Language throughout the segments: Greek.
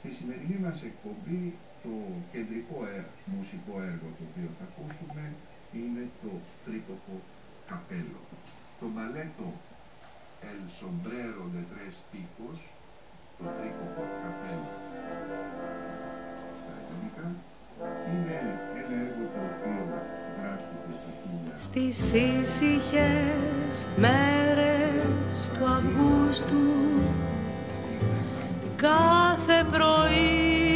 Στη σημερινή μας εκπομπή το κεντρικό μουσικό έργο το οποίο θα ακούσουμε είναι το τρίκοπο καπέλο. Το μπαλέτο El Sombrero de Tres Picos, το τρίκοπο καπέλο στα ελληνικά, είναι ένα έργο το οποίο γράφτηκε το 1900. Στις ήσυχες μέρες του Αυγούστου κάθε πρωί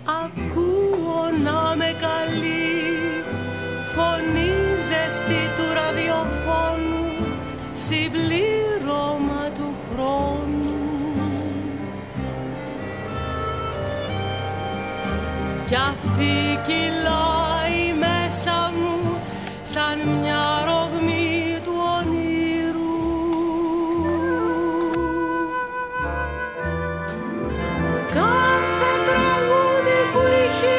ακούω να με καλεί φωνή ζεστή του ραδιοφώνου, συμπλήρωμα του χρόνου. Κι αυτή κυλάει μέσα μου σαν μια ρογμή του ονείρου. Κάθε τραγούδι που έχει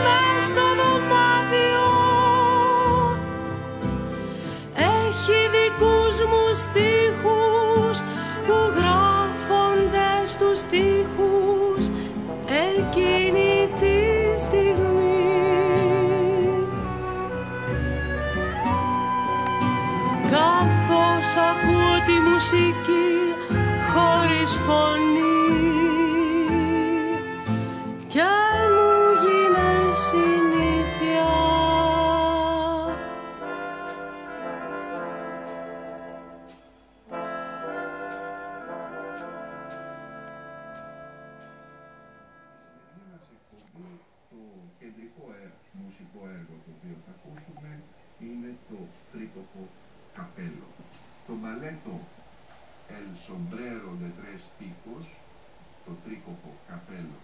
μες στο δωμάτιο έχει δικούς μου στίχους που γράφονται στους στίχους εκείνη τη στιγμή. Καθώς ακούω τη μουσική χωρίς φωνή και μου γίνει συνήθεια. Το κεντρικό μουσικό έργο το οποίο θα ακούσουμε είναι το τρίκοπο καπέλο. Το μπαλέτο El Sombrero de Tres Picos, το τρίκοπο καπέλο